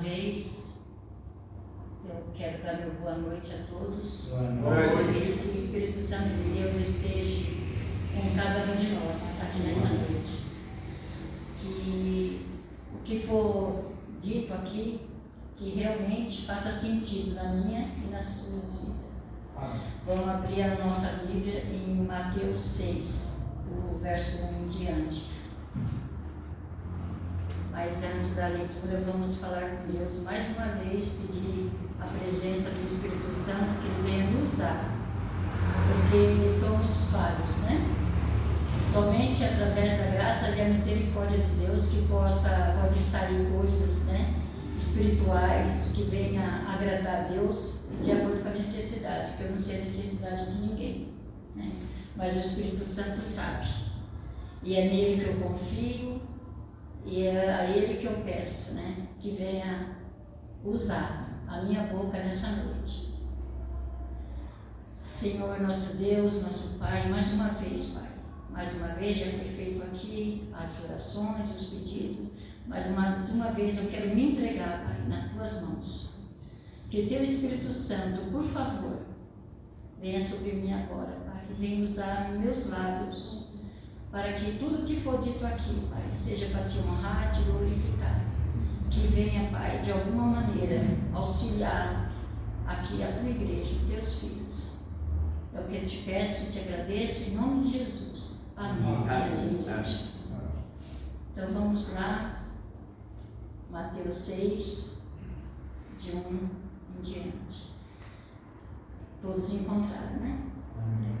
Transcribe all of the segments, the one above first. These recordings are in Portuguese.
vez, eu quero dar meu boa noite a todos. Boa noite. Que o Espírito Santo de Deus esteja com cada um de nós aqui nessa noite. Que o que for dito aqui, que realmente faça sentido na minha e nas suas vidas. Vamos abrir a nossa Bíblia em Mateus 6, do verso 1 em diante. Mas antes da leitura, vamos falar com Deus mais uma vez, pedir a presença do Espírito Santo, que Ele venha nos usar, porque somos falhos, né? Somente através da graça e da misericórdia de Deus que pode sair coisas, né, espirituais que venha agradar a Deus de acordo com a necessidade, porque eu não sei a necessidade de ninguém, né? Mas o Espírito Santo sabe, e é nele que eu confio, e é a Ele que eu peço, né, que venha usar a minha boca nessa noite. Senhor, nosso Deus, nosso Pai, mais uma vez, Pai, mais uma vez já foi feito aqui as orações, os pedidos, mas mais uma vez eu quero me entregar, Pai, nas Tuas mãos. Que Teu Espírito Santo, por favor, venha sobre mim agora, Pai, venha usar meus lábios, para que tudo que for dito aqui, Pai, seja para Te honrar, Te glorificar. Que venha, Pai, de alguma maneira, auxiliar aqui a Tua igreja, Teus filhos. É o que eu Te peço e Te agradeço, em nome de Jesus. Amém. E assim seja. Então vamos lá, Mateus 6, de 1 em diante. Todos encontraram, né? Amém.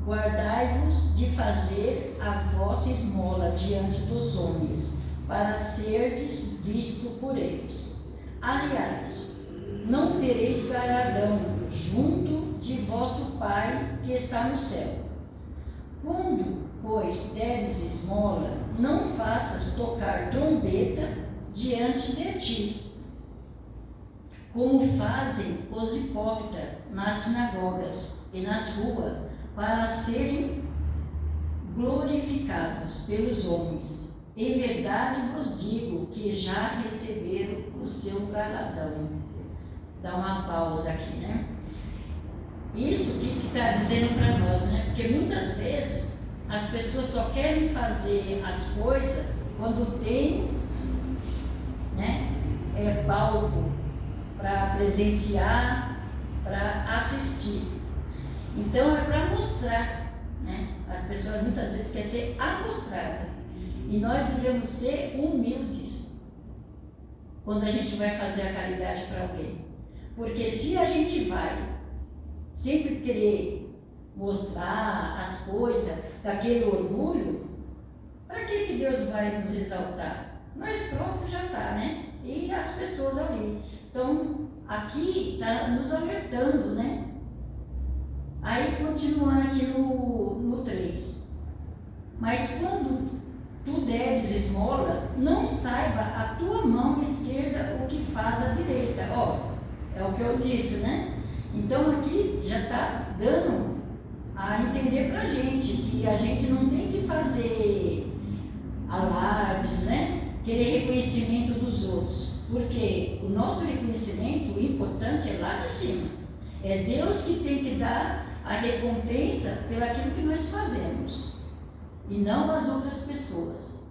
Guardai-vos de fazer a vossa esmola diante dos homens, para serdes visto por eles. Aliás, não tereis galardão junto de vosso Pai que está no céu. Quando, pois, deres esmola, não faças tocar trombeta diante de ti, como fazem os hipócritas nas sinagogas e nas ruas, para serem glorificados pelos homens. Em verdade vos digo que já receberam o seu galardão. Dá uma pausa aqui, né? Isso que está dizendo para nós, né? Porque muitas vezes as pessoas só querem fazer as coisas quando tem, né, palco para presenciar, para assistir. Então é para mostrar, né? As pessoas muitas vezes querem ser amostradas. E nós devemos ser humildes quando a gente vai fazer a caridade para alguém. Porque se a gente vai sempre querer mostrar as coisas daquele orgulho, para que Deus vai nos exaltar? Nós próprios já está, né? E as pessoas ali. Então aqui está nos alertando, né? Aí continuando aqui no 3. Mas quando tu deres esmola, não saiba a tua mão esquerda o que faz a direita. Ó, é o que eu disse, né? Então aqui já está dando a entender pra gente que a gente não tem que fazer alardes, né? Querer reconhecimento dos outros. Porque o nosso reconhecimento, o importante é lá de cima. É Deus que tem que dar a recompensa pelaquilo que nós fazemos, e não as outras pessoas.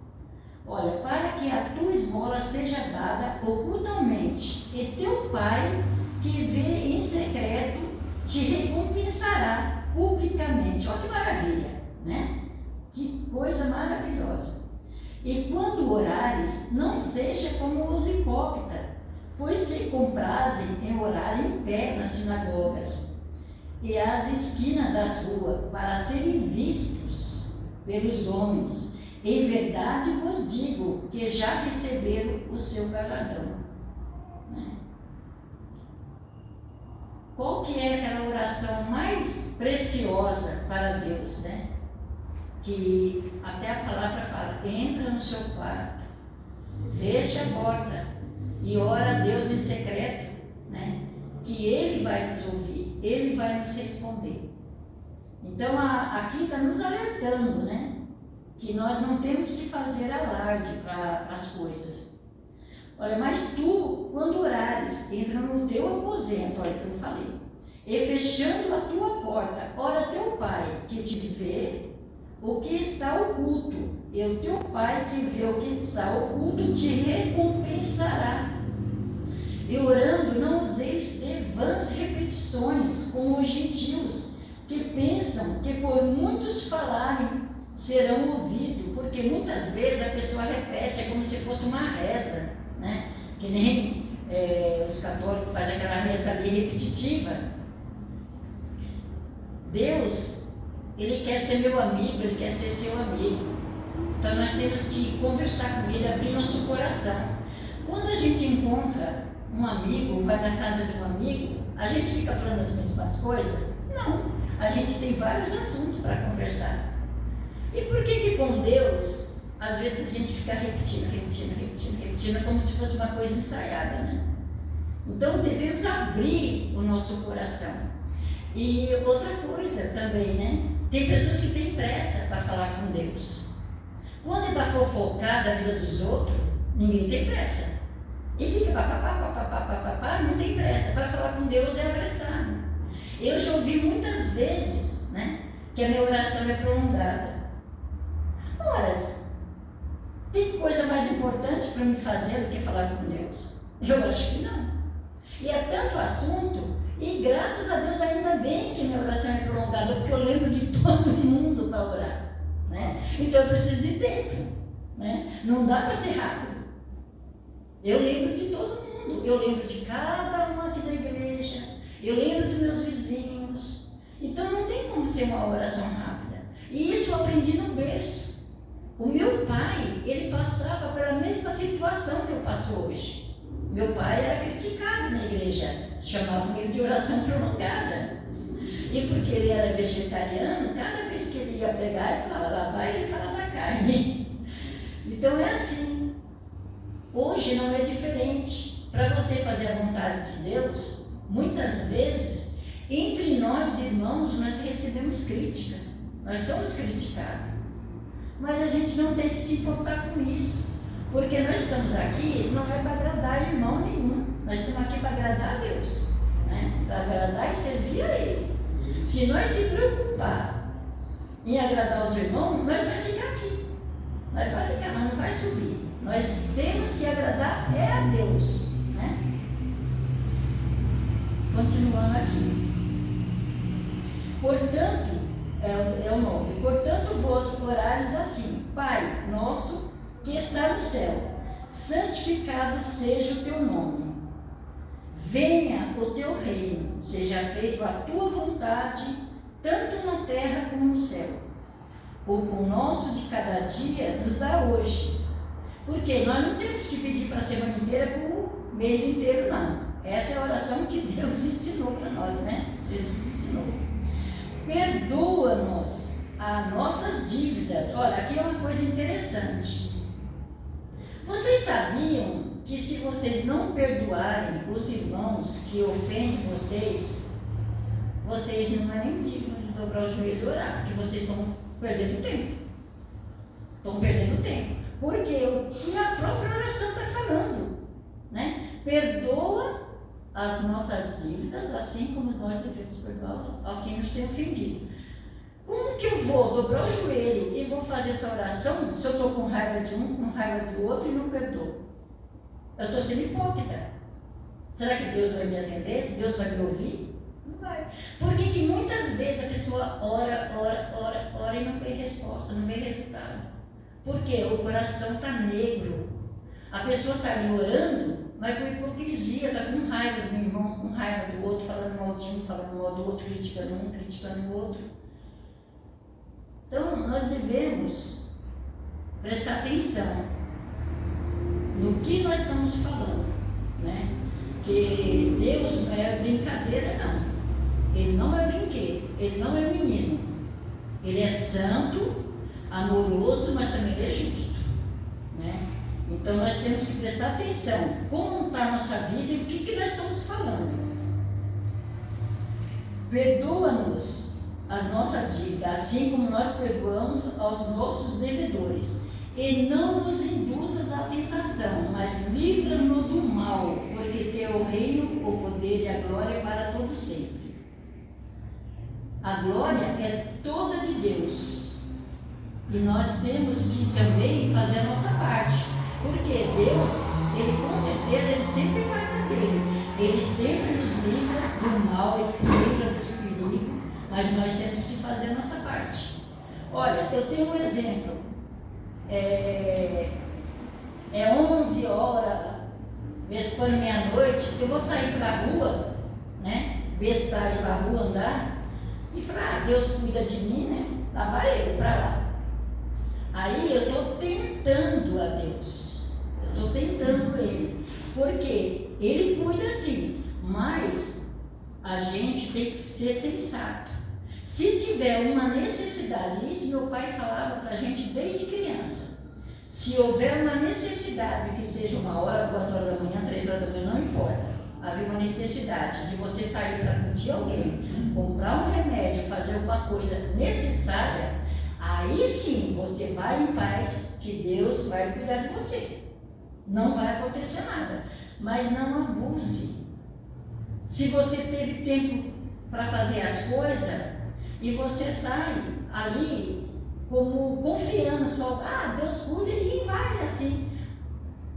Olha, para que a tua esmola seja dada ocultamente, e teu Pai, que vê em secreto, te recompensará publicamente. Olha que maravilha, né? Que coisa maravilhosa. E quando orares, não seja como os hipócritas, pois se comprazem em orar em pé nas sinagogas e às esquinas das ruas, para serem vistos pelos homens. Em verdade vos digo que já receberam o seu galardão. Né? Qual que é aquela oração mais preciosa para Deus, né? Que até a palavra fala: entra no seu quarto, fecha a porta e ora a Deus em secreto, né? Que Ele vai nos ouvir, Ele vai nos responder. Então aqui está nos alertando, né? Que nós não temos que fazer alarde para as coisas. Olha, mas tu, quando orares, entra no teu aposento, olha o que eu falei, e fechando a tua porta, ora teu pai que te vê o que está oculto, e o teu pai que vê o que está oculto te recompensará. E orando, não useis de vãs repetições, como os gentios, que pensam que por muitos falarem serão ouvidos, porque muitas vezes a pessoa repete, é como se fosse uma reza, né? Que nem os católicos fazem aquela reza ali repetitiva. Deus, Ele quer ser meu amigo, Ele quer ser seu amigo. Então nós temos que conversar com Ele, abrir nosso coração. Quando a gente encontra um amigo, vai na casa de um amigo, a gente fica falando as mesmas coisas? Não, a gente tem vários assuntos para conversar. E por que com Deus, às vezes a gente fica repetindo, como se fosse uma coisa ensaiada, né? Então devemos abrir o nosso coração. E outra coisa também, né? Tem pessoas que têm pressa para falar com Deus. Quando é para fofocar da vida dos outros, ninguém tem pressa. E fica papapá, não tem pressa. Para falar com Deus é apressado. Eu já ouvi muitas vezes, né, que a minha oração é prolongada. Ora, tem coisa mais importante para me fazer do que falar com Deus? Eu acho que não. E é tanto assunto, e graças a Deus ainda bem que minha oração é prolongada, porque eu lembro de todo mundo para orar, né? Então eu preciso de tempo, né? Não dá para ser rápido. Eu lembro de todo mundo, eu lembro de cada um aqui da igreja, eu lembro dos meus vizinhos. Então não tem como ser uma oração rápida. E isso eu aprendi no berço. O meu pai, ele passava pela mesma situação que eu passo hoje. Meu pai era criticado na igreja, chamavam ele de oração prolongada. E porque ele era vegetariano, cada vez que ele ia pregar, ele falava, lá vai ele falar da carne. Então é assim. Hoje não é diferente. Para você fazer a vontade de Deus, muitas vezes, entre nós irmãos, nós recebemos crítica. Nós somos criticados. Mas a gente não tem que se importar com isso. Porque nós estamos aqui, não é para agradar irmão nenhum. Nós estamos aqui para agradar a Deus, né? Para agradar e servir a Ele. Se nós se preocupar em agradar os irmãos, nós vamos ficar aqui. Nós vamos ficar, mas não vai subir. Nós temos que agradar a Deus, né? Continuando aqui. Portanto, é o 9. Portanto, vos orares assim: Pai nosso que está no céu, santificado seja o teu nome. Venha o teu reino, seja feita a tua vontade, tanto na terra como no céu. O pão nosso de cada dia nos dá hoje. Porque nós não temos que pedir para a semana inteira, para o mês inteiro, não. Essa é a oração que Deus ensinou para nós, né? Jesus ensinou. Perdoa-nos as nossas dívidas. Olha, aqui é uma coisa interessante. Vocês sabiam que se vocês não perdoarem os irmãos que ofendem vocês, vocês não é nem dignos de dobrar o joelho e orar, porque vocês estão perdendo tempo. Estão perdendo tempo. Porque a própria oração está falando, né? Perdoa as nossas dívidas, assim como nós devemos perdoar a quem nos tem ofendido. Como que eu vou dobrar o joelho e vou fazer essa oração se eu estou com raiva de um, com raiva do outro e não perdoo? Eu estou sendo hipócrita. Será que Deus vai me atender? Deus vai me ouvir? Não vai. Por que muitas vezes a pessoa ora e não tem resposta, não vem resultado? Porque o coração está negro. A pessoa está ali orando, mas com hipocrisia, está com raiva do irmão, com raiva do outro, falando mal de um, falando mal do outro, criticando um, criticando o outro. Então, nós devemos prestar atenção no que nós estamos falando, né? Que Deus não é brincadeira, não. Ele não é brinquedo, Ele não é menino. Ele é santo, amoroso, mas também Ele é justo, né? Então, nós temos que prestar atenção como está a nossa vida e o que nós estamos falando. Perdoa-nos as nossas dívidas, assim como nós perdoamos aos nossos devedores. E não nos induzas à tentação, mas livra-nos o reino, o poder e a glória para todo sempre. A glória é toda de Deus. E nós temos que também fazer a nossa parte. Porque Deus, Ele com certeza, Ele sempre faz a dele. Ele sempre nos livra do mal, Ele nos livra dos perigos, mas nós temos que fazer a nossa parte. Olha, eu tenho um exemplo. É 11 horas, vezes para meia-noite, eu vou sair para a rua, né? Bestar para a rua andar, e falar, Deus cuida de mim, né? Lá vai eu para lá. Aí eu estou tentando a Deus, eu estou tentando Ele, porque Ele cuida sim, mas a gente tem que ser sensato. Se tiver uma necessidade, isso meu pai falava para a gente desde criança, se houver uma necessidade, que seja 1 hora, 2 horas da manhã, 3 horas da manhã, não importa, haver uma necessidade de você sair para curtir alguém, comprar um remédio, fazer alguma coisa necessária, aí sim você vai em paz, que Deus vai cuidar de você. Não vai acontecer nada, mas não abuse. Se você teve tempo para fazer as coisas e você sai ali como confiando só, Deus cuida e vai assim.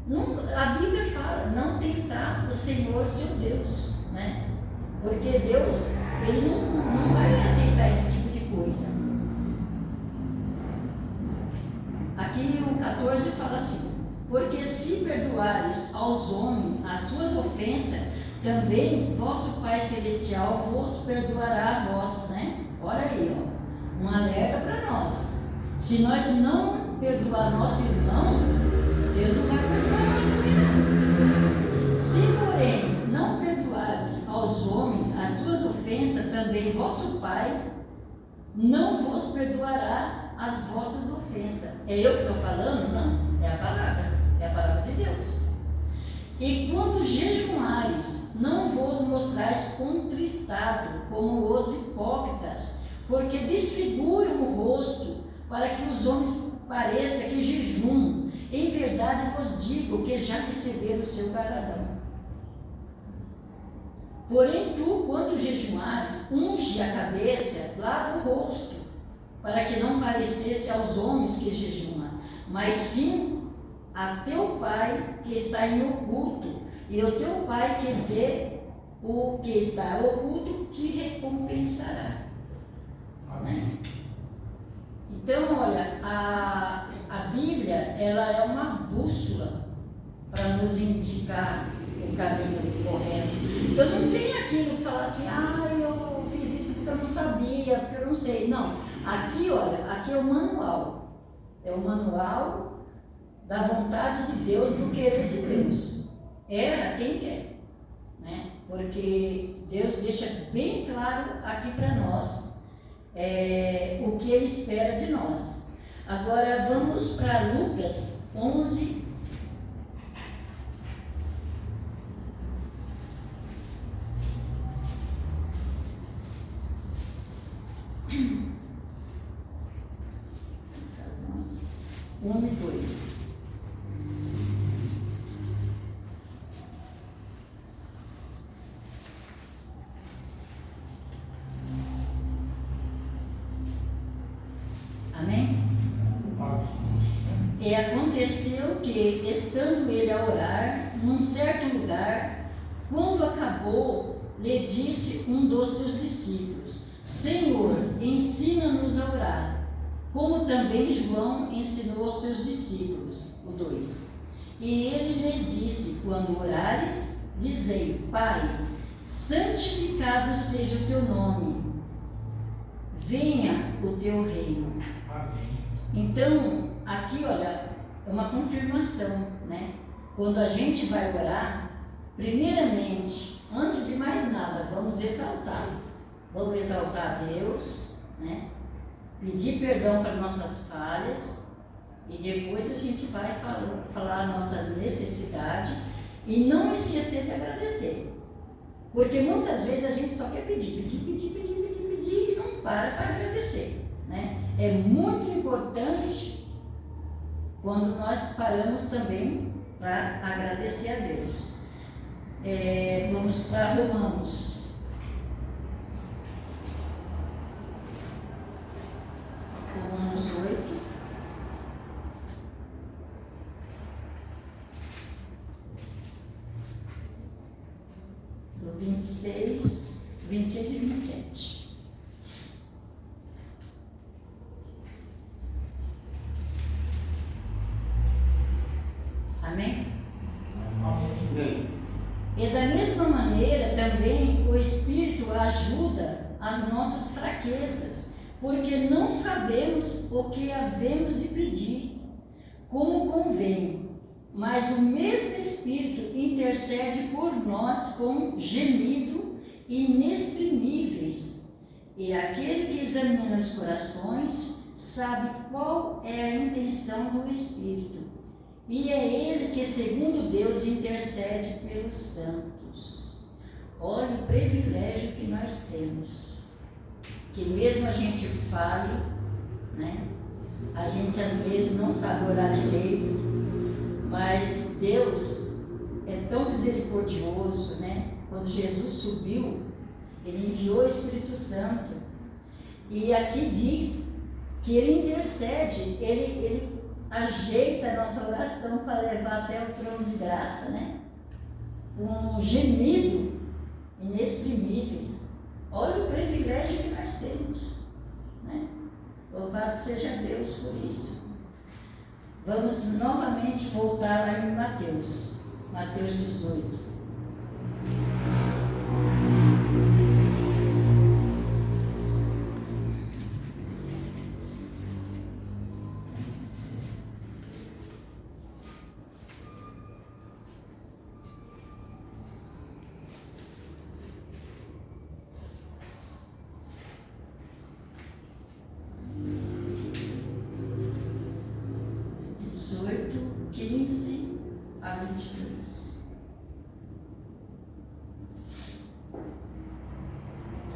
Não, a Bíblia fala, não tentar o Senhor seu Deus, né? Porque Deus, Ele não vai aceitar esse tipo de coisa. Aqui o 14 fala assim, porque se perdoares aos homens as suas ofensas, também vosso Pai Celestial vos perdoará a vós, né? Olha aí, ó, um alerta para nós. Se nós não perdoar nosso irmão, Deus não vai perdoar nós também não. Se porém não perdoares aos homens as suas ofensas, também vosso Pai não vos perdoará as vossas ofensas. É eu que estou falando? Não, é a palavra de Deus. E quando jejuares, não vos mostrais contristado como os hipócritas, porque desfiguram o rosto, para que os homens pareçam que jejumam. Em verdade vos digo que já receberam o seu galardão. Porém tu, quando jejuares, unge a cabeça, lava o rosto, para que não parecesse aos homens que jejumam, mas sim a teu Pai que está em oculto, e o teu Pai que vê o que está oculto te recompensará. Amém. Então, olha, a Bíblia, ela é uma bússola para nos indicar o caminho correto. Então, não tem aquilo que fala assim, eu fiz isso porque eu não sabia, porque eu não sei. Não, aqui, olha, aqui é o manual. É o manual da vontade de Deus, do querer de Deus. Era quem quer, né? Porque Deus deixa bem claro aqui para nós o que Ele espera de nós. Agora vamos para Lucas 11. Um e 2. Amém? E aconteceu que, estando ele a orar, num certo lugar, quando acabou, lhe disse um dos seus discípulos: Senhor, ensina-nos a orar, como também João ensinou aos seus discípulos. O 2. E ele lhes disse: quando orares, dizei: Pai, santificado seja o teu nome, venha o teu reino. Amém. Então, aqui, olha, é uma confirmação, né? Quando a gente vai orar, primeiramente, antes de mais nada, vamos exaltar. Vamos exaltar a Deus, né? Pedir perdão para nossas falhas, e depois a gente vai falar a nossa necessidade e não esquecer de agradecer. Porque muitas vezes a gente só quer pedir e não para agradecer, né? É muito importante quando nós paramos também para agradecer a Deus. Vamos para Romanos. Romanos 8. Do 26 e 27. Amém? Amém. E da mesma maneira também o Espírito ajuda as nossas fraquezas, porque não sabemos o que havemos de pedir, como convém, mas o mesmo Espírito intercede por nós com gemido inexprimíveis, e aquele que examina os corações sabe qual é a intenção do Espírito. E é Ele que, segundo Deus, intercede pelos santos. Olha o privilégio que nós temos. Que mesmo a gente fale, né? A gente às vezes não sabe orar direito, mas Deus é tão misericordioso, né? Quando Jesus subiu, Ele enviou o Espírito Santo. E aqui diz que Ele intercede, Ele ajeita a nossa oração para levar até o trono de graça, né? Um gemido inexprimíveis. Olha o privilégio que nós temos, né? Louvado seja Deus por isso. Vamos novamente voltar lá em Mateus 18.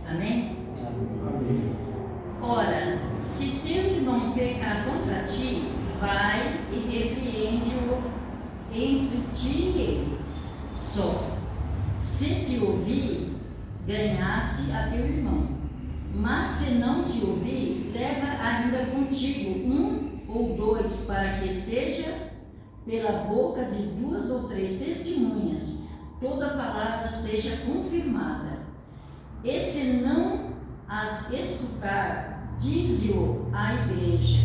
Amém? Amém. Ora, se teu irmão pecar contra ti, vai e repreende-o entre ti e ele. Só, se te ouvir, ganhaste a teu irmão. Mas se não te ouvir, leva ainda contigo um ou dois, para que seja pela boca de 2 ou 3 testemunhas, toda palavra seja confirmada. E se não as escutar, dize-o à igreja.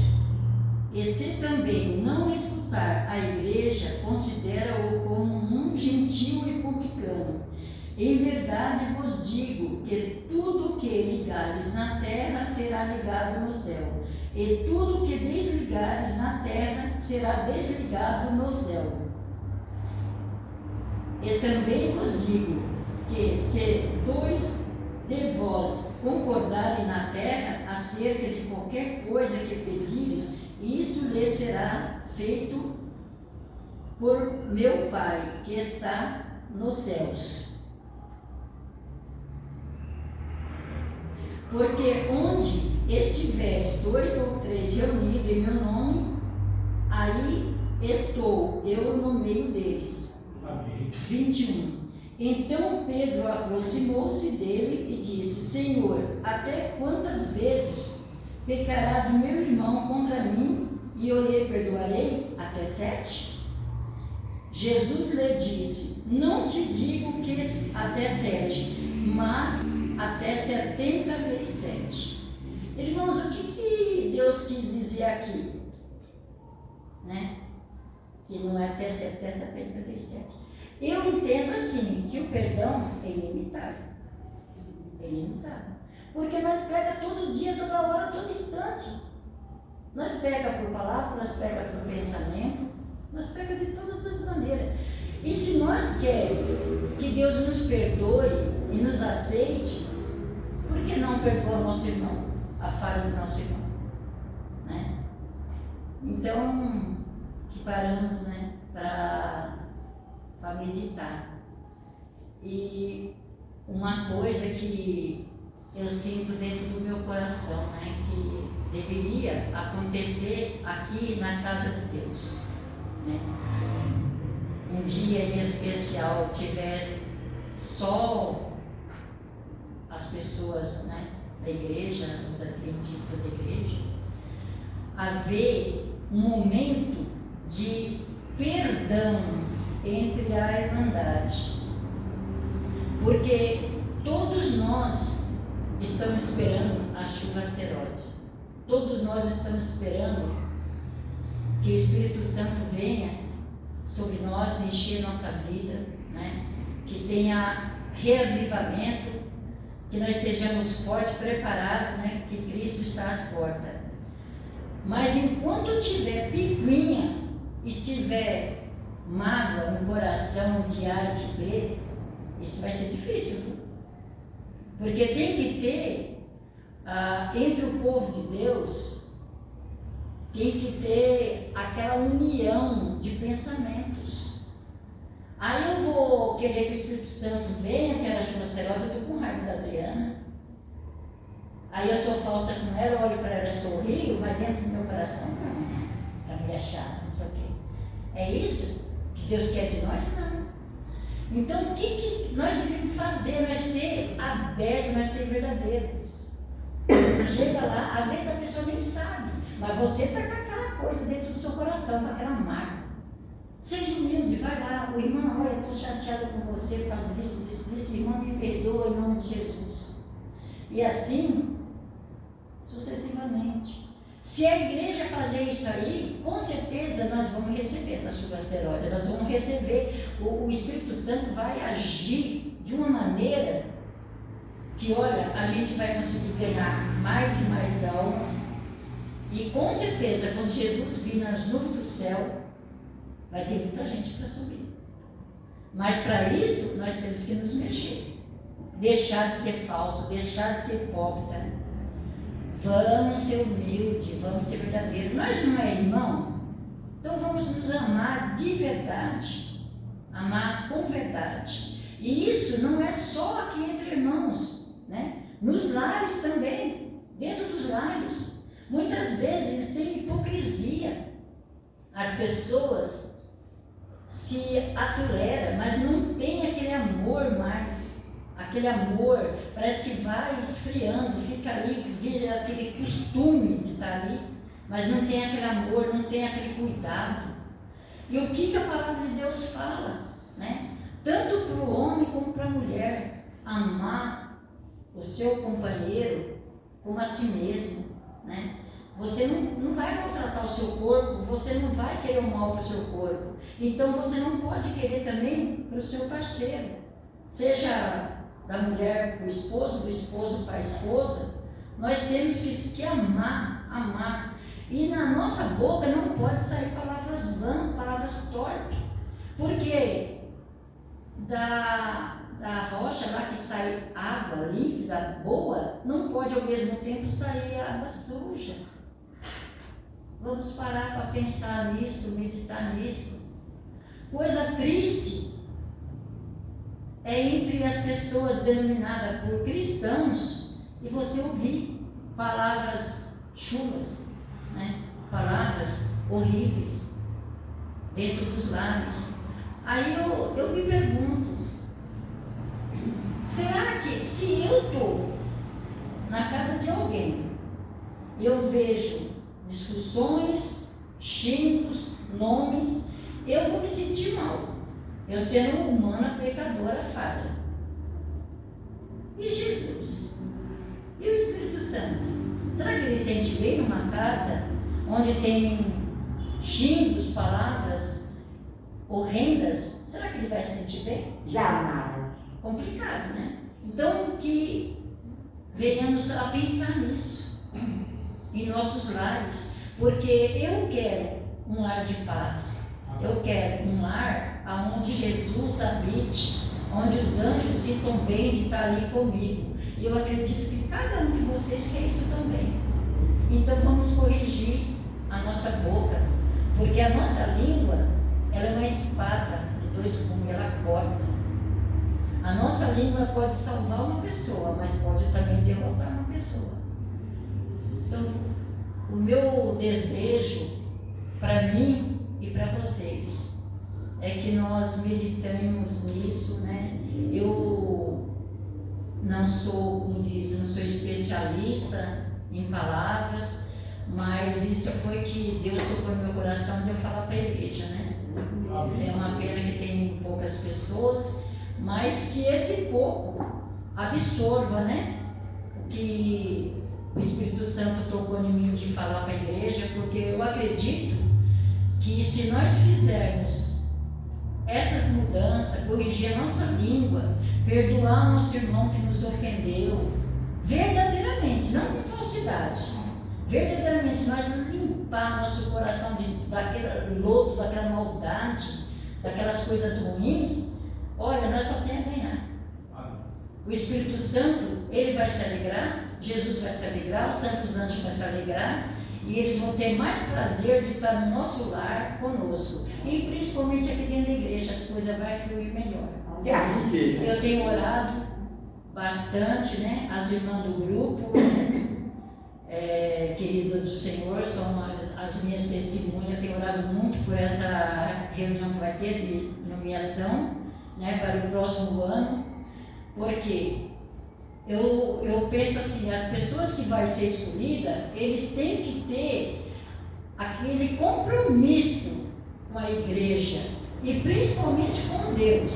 E se também não escutar a igreja, considera-o como um gentio e publicano. Em verdade vos digo que tudo que ligares na terra será ligado no céu, e tudo que desligares na terra será desligado no céu. E também vos digo que se 2 de vós concordarem na terra acerca de qualquer coisa que pedires, isso lhes será feito por meu Pai que está nos céus. Porque onde estiveres 2 ou 3 reunidos em meu nome, aí estou eu no meio deles. Amém. 21. Então Pedro aproximou-se dele e disse: Senhor, até quantas vezes pecarás o meu irmão contra mim e eu lhe perdoarei? Até 7? Jesus lhe disse: Não te digo que até 7, mas até 70 vezes 7. Irmãos, o que Deus quis dizer aqui? Né? Que não é até 70 vezes 7. Eu entendo assim, que o perdão é ilimitável. É ilimitável. Porque nós peca todo dia, toda hora, todo instante. Nós peca por palavra, nós peca por pensamento, nós peca de todas as maneiras. E se nós queremos que Deus nos perdoe e nos aceite, por que não perdoa o nosso irmão, a falha do nosso irmão? Né? Então, que paramos, né, para meditar. E uma coisa que eu sinto dentro do meu coração, né, que deveria acontecer aqui na casa de Deus, né? Um dia em especial só as pessoas, né, da igreja, os adventistas da igreja, haver um momento de perdão entre a irmandade. Porque todos nós estamos esperando a chuva seródia. Todos nós estamos esperando que o Espírito Santo venha sobre nós, encher nossa vida, né? Que tenha reavivamento, que nós estejamos fortes, preparados, né? Que Cristo está às portas. Mas enquanto tiver picuinha, estiver mágoa no coração de A, de B, isso vai ser difícil, viu? Porque tem que ter, entre o povo de Deus, tem que ter aquela união de pensamentos. Aí eu vou querer que o Espírito Santo venha, quero a chuva seródia, eu estou com raiva da Adriana. Aí eu sou falsa com ela, olho para ela, sorrio, mas dentro do meu coração, não, essa mulher chata, não sei o quê. É isso que Deus quer de nós? Não. Então, o que nós devemos fazer? Nós ser abertos, nós ser verdadeiros. Chega lá, às vezes a pessoa nem sabe, mas você está com aquela coisa dentro do seu coração, com aquela marca. Seja humilde, vai lá, o irmão, olha, eu estou chateada com você por causa disso, irmão, me perdoa em nome de Jesus. E assim, sucessivamente. Se a igreja fazer isso aí, com certeza nós vamos receber essa chuva seródia, nós vamos receber, o Espírito Santo vai agir de uma maneira que, olha, a gente vai conseguir ganhar mais e mais almas, e com certeza, quando Jesus vir nas nuvens do céu, vai ter muita gente para subir. Mas para isso, nós temos que nos mexer, deixar de ser falso, deixar de ser hipócrita. Vamos ser humildes, vamos ser verdadeiros. Nós não é irmão? Então vamos nos amar de verdade, amar com verdade. E isso não é só aqui entre irmãos, né? Nos lares também, dentro dos lares. Muitas vezes tem hipocrisia. As pessoas se atoleram, mas não tem aquele amor mais. Aquele amor parece que vai esfriando, fica ali, vira aquele costume de estar ali, mas não tem aquele amor, não tem aquele cuidado. E o que a palavra de Deus fala, né? Tanto para o homem como para a mulher, amar o seu companheiro como a si mesmo, né? Você não vai maltratar o seu corpo, você não vai querer o mal para o seu corpo, então você não pode querer também para o seu parceiro, seja da mulher para o esposo, do esposo para a esposa. Nós temos que amar. E na nossa boca não pode sair palavras vãs, palavras torpes. Porque da rocha lá que sai água límpida, boa, não pode ao mesmo tempo sair água suja. Vamos parar para pensar nisso, meditar nisso. Coisa triste é entre as pessoas denominadas por cristãos e você ouvir palavras chulas, né? Palavras horríveis dentro dos lares. Aí eu me pergunto, será que se eu estou na casa de alguém e eu vejo discussões, xingos, nomes, eu vou me sentir mal? Eu sendo humana, pecadora, falha. E Jesus? E o Espírito Santo? Será que ele sente bem numa casa onde tem xingos, palavras horrendas? Será que ele vai se sentir bem? Jamais. Complicado, né? Então, que venhamos a pensar nisso em nossos lares, porque eu quero um lar de paz. Eu quero um lar onde Jesus habite, onde os anjos sintam bem de estar ali comigo. E eu acredito que cada um de vocês quer isso também. Então vamos corrigir a nossa boca, porque a nossa língua, ela é uma espada de dois gumes, ela corta. A nossa língua pode salvar uma pessoa, mas pode também derrotar uma pessoa. Então, o meu desejo para mim e para vocês é que nós meditemos nisso, né? Eu não sou, como diz, não sou especialista em palavras, mas isso foi que Deus tocou no meu coração de eu falar para a igreja, né? É uma pena que tem poucas pessoas, mas que esse pouco absorva, né? O que o Espírito Santo tocou em mim de falar para a igreja, porque eu acredito que se nós fizermos essas mudanças, corrigir a nossa língua, perdoar o nosso irmão que nos ofendeu, verdadeiramente, não com falsidade, verdadeiramente nós limpar nosso coração daquele lodo, daquela maldade, daquelas coisas ruins, olha, nós só temos a ganhar. O Espírito Santo, ele vai se alegrar, Jesus vai se alegrar, os santos anjos vão se alegrar, e eles vão ter mais prazer de estar no nosso lar conosco. E principalmente aqui dentro da igreja, as coisas vão fluir melhor. Eu tenho orado bastante, né? As irmãs do grupo, né? Queridas do Senhor, são as minhas testemunhas. Eu tenho orado muito por essa reunião que vai ter de nomeação, né, para o próximo ano, porque eu penso assim, as pessoas que vão ser escolhidas, eles têm que ter aquele compromisso com a igreja e principalmente com Deus.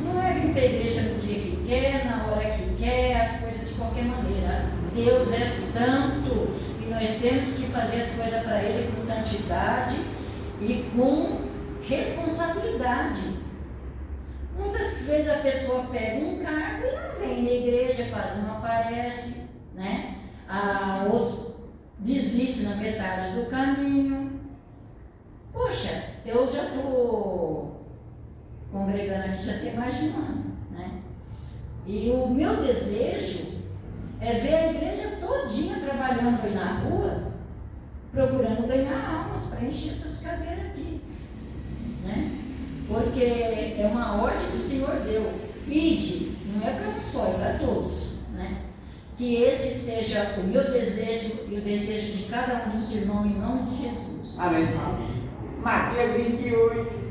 Não é vir para a igreja no dia que quer, na hora que quer, as coisas de qualquer maneira. Deus é santo e nós temos que fazer as coisas para Ele com santidade e com responsabilidade. Muitas vezes a pessoa pega um cargo e não vem na igreja, quase não aparece, né? Outros desistem na metade do caminho. Poxa, eu já estou congregando aqui já tem mais de um ano, né? E o meu desejo é ver a igreja todinha trabalhando aí na rua, procurando ganhar almas para encher essas cadeiras aqui, né? Porque é uma ordem que o Senhor deu. Ide, não é para um só, é para todos, né? Que esse seja o meu desejo e o desejo de cada um dos irmãos em nome de Jesus. Amém. Mateus 28.